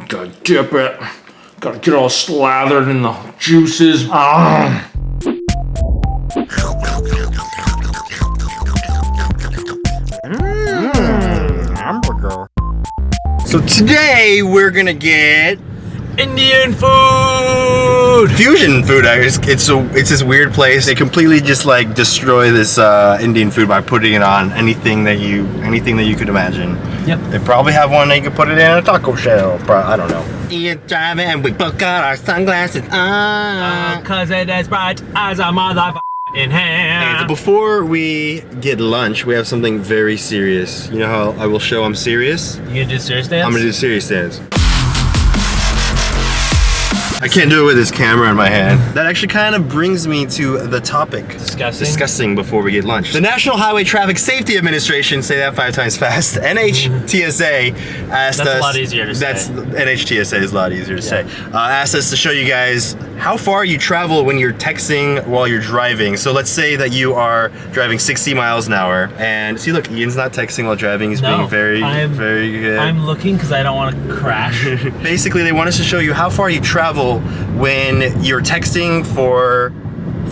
Gotta dip it. Gotta get all slathered in the juices. Hamburger. So today we're gonna get Indian food! fusion food. It's this weird place. They completely just like destroy this Indian food by putting it on anything that you could imagine. Yep. They probably have one that you could put it in a taco shell. I don't know. Ian's driving and we both got our sunglasses on. Cause it is bright as a motherfucker in hand. So before we get lunch, we have something very serious. You know how I will show I'm serious? You gonna do serious dance? I'm gonna do serious dance. I can't do it with this camera in my hand. That actually kind of brings me to the topic. Discussing before we get lunch. The National Highway Traffic Safety Administration, say that 5 times fast, NHTSA asked us. That's a lot easier to say. NHTSA is a lot easier to say. Asked us to show you guys how far you travel when you're texting while you're driving. So let's say that you are driving 60 miles an hour. And see, look, Ian's not texting while driving. He's being very good. I'm looking because I don't want to crash. Basically, they want us to show you how far you travel when you're texting for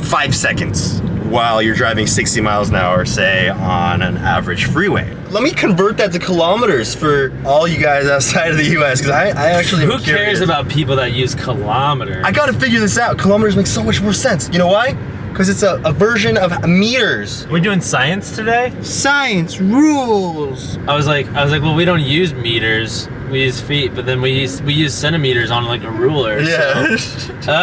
5 seconds while you're driving 60 miles an hour, say, on an average freeway. Let me convert that to kilometers for all you guys outside of the US, because I actually am Who cares about people that use kilometers? I gotta figure this out. Kilometers make so much more sense. You know why? Because it's a version of meters. We're doing science today? Science rules. I was like, well, we don't use meters. We use feet, but then we use centimeters on like a ruler. Yeah. So.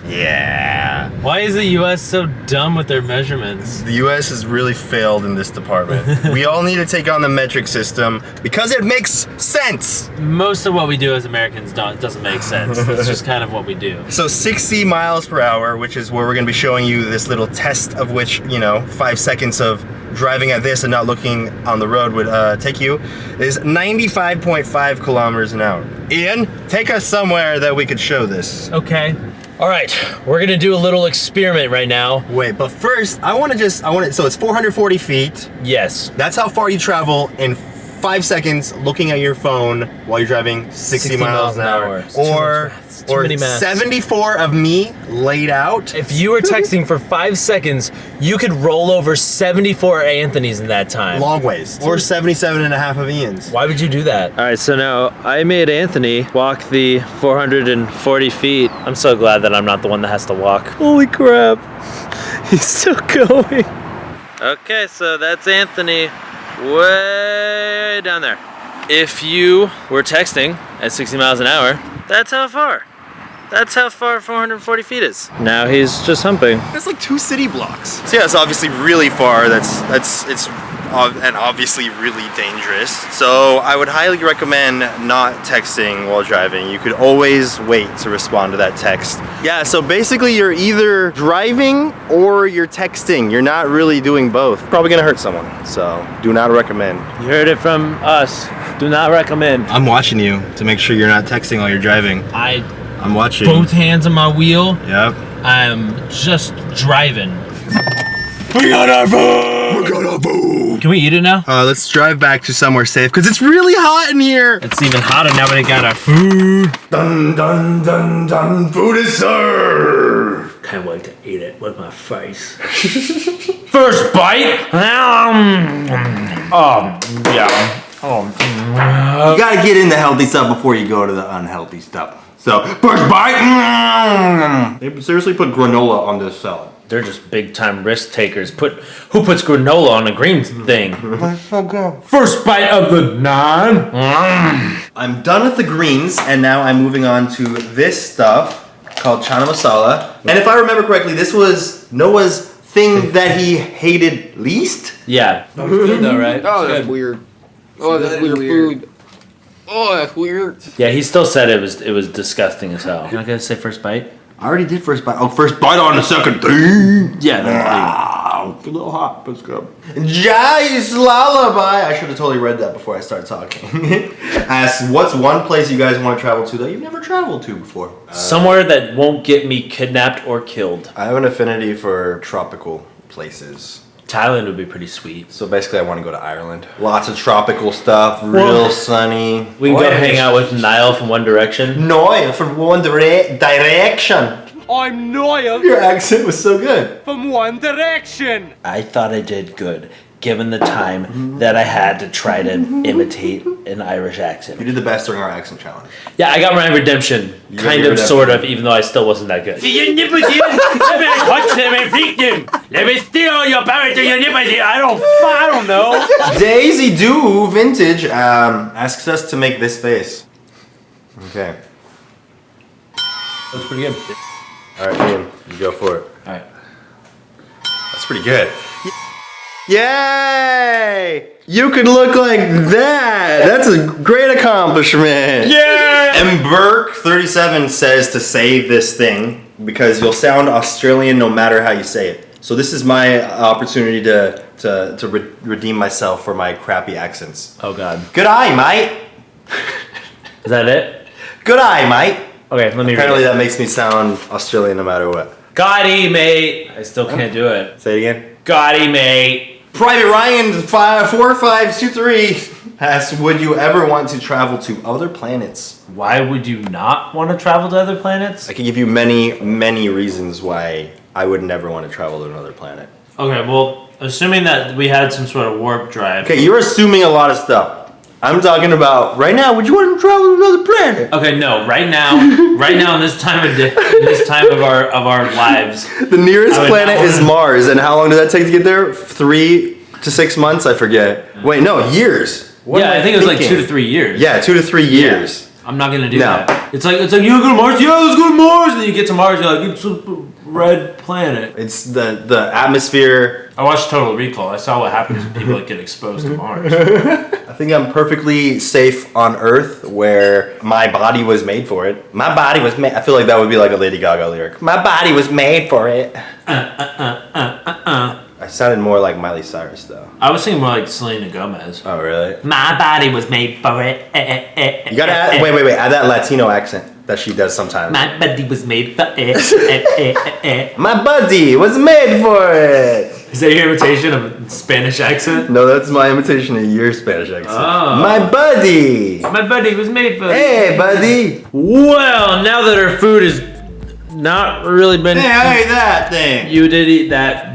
Yeah. Why is the U.S. so dumb with their measurements? The U.S. has really failed in this department. We all need to take on the metric system because it makes sense. Most of what we do as Americans doesn't make sense. It's just kind of what we do. So 60 miles per hour, which is where we're gonna be showing you this little test of which, 5 seconds of driving at this and not looking on the road would take you, is 95.5 kilometers an hour. Ian, take us somewhere that we could show this. Okay. All right, we're gonna do a little experiment right now. Wait, but first, so it's 440 feet. Yes. That's how far you travel in 5 seconds looking at your phone while you're driving 60 miles an hour. Or 74 of me laid out. If you were texting for 5 seconds, you could roll over 74 Anthony's in that time. Long ways. Or 77 and a half of Ian's. Why would you do that? All right, so now I made Anthony walk the 440 feet. I'm so glad that I'm not the one that has to walk. Holy crap. He's still going. Okay, so that's Anthony way down there. If you were texting at 60 miles an hour, that's how far 440 feet is. Now he's just humping. That's like 2 city blocks. So yeah, it's obviously really far. And obviously really dangerous. So I would highly recommend not texting while driving. You could always wait to respond to that text. Yeah, so basically you're either driving or you're texting. You're not really doing both. Probably gonna hurt someone, so do not recommend. You heard it from us. Do not recommend. I'm watching you to make sure you're not texting while you're driving. I'm watching. Both hands on my wheel. Yep. I'm just driving. We got our food! We got our food! Can we eat it now? Let's drive back to somewhere safe, because it's really hot in here! It's even hotter now when we got our food. Dun dun dun dun, food is served! Can't wait to eat it with my face. First bite! You gotta get in the healthy stuff before you go to the unhealthy stuff. So, first bite! They seriously put granola on this salad. They're just big time risk takers. Who puts granola on a green thing? That's so good. First bite of the naan. I'm done with the greens, and now I'm moving on to this stuff called chana masala. And if I remember correctly, this was Noah's thing that he hated least? Yeah. That was good though, right? Oh, that's weird. Oh, that's weird food. Oh, that's weird. Yeah, he still said it was disgusting as hell. You're not gonna say first bite? I already did first bite. Oh, first bite on the second thing. Yeah, It's a little hot, but it's good. Jai's lullaby. I should have totally read that before I started talking. Asks, what's one place you guys want to travel to that you've never traveled to before? Somewhere that won't get me kidnapped or killed. I have an affinity for tropical places. Thailand would be pretty sweet. So basically I want to go to Ireland. Lots of tropical stuff, real sunny. We can go hang out with Niall from One Direction. Noel from One Direction. I'm Noel Your accent was so good. from One Direction. I thought I did good, given the time that I had to try to imitate an Irish You accent. did the best during our accent challenge. Yeah, I got my redemption. You got Kind your of, redemption. sort of, even though I still wasn't that good. Your nipples, let me touch them and freak them. Let me steal your power to your nipples. I don't know. Daisy Doo Vintage asks us to make this face. Okay. That's pretty good. All right, Ian, you go for it. All right. That's pretty good. Yay! You can look like that. That's a great accomplishment. Yeah! And Burke37 says to save this thing because you'll sound Australian no matter how you say it. So this is my opportunity to redeem myself for my crappy accents. Oh, God. Good eye, mate. Is that it? Good eye, mate. Okay, let me Apparently read it. that makes me sound Australian no matter what. Gotti, mate. I still can't do it. Say it again. Gotti, mate. Private Ryan 4523 asks, would you ever want to travel to other planets? Why would you not want to travel to other planets? I can give you many, many reasons why I would never want to travel to another planet. Okay, well, assuming that we had some sort of warp drive. Okay, you're assuming a lot of stuff. I'm talking about right now, would you want to travel to another planet? Okay, no, right now in this time of day, in this time of our lives. The nearest I would planet not is wanna- Mars, and how long does that take to get there? 3 to 6 months? I forget. Wait, no, years. What am I think it was like thinking? 2 to 3 years. Yeah, 2 to 3 years. I'm not gonna do No. that. It's like you wanna go to Mars? Yeah, let's go to Mars. And then you get to Mars, you're like, it's a red planet. It's the atmosphere. I watched Total Recall. I saw what happens when people get exposed to Mars. I think I'm perfectly safe on Earth where my body was made for it. My body was made. I feel like that would be like a Lady Gaga lyric. My body was made for it. I sounded more like Miley Cyrus though. I was thinking more like Selena Gomez. Oh really? My body was made for it. You gotta add, wait, add that Latino accent that she does sometimes. My body was made for it. My body was made for it. Is that your imitation of a Spanish accent? No, that's my imitation of your Spanish accent. Oh. My buddy. My body was made for it. Hey, buddy. Well, now that our food is not really been. Hey, I ate that thing. You did eat that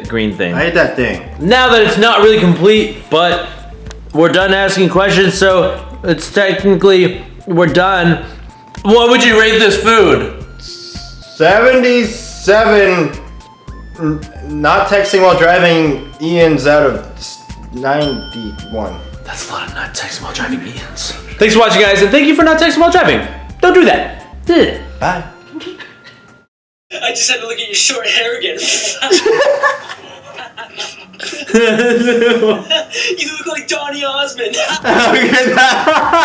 green thing. I ate that thing. Now that it's not really complete, but we're done asking questions, so it's technically we're done. What would you rate this food? 77. Not texting while driving. Ian's out of 91. That's a lot of not texting while driving Ian's. Thanks for watching, guys, and thank you for not texting while driving. Don't do that. Bye. I just had to look at your short hair again. You look like Donny Osmond. Look at that.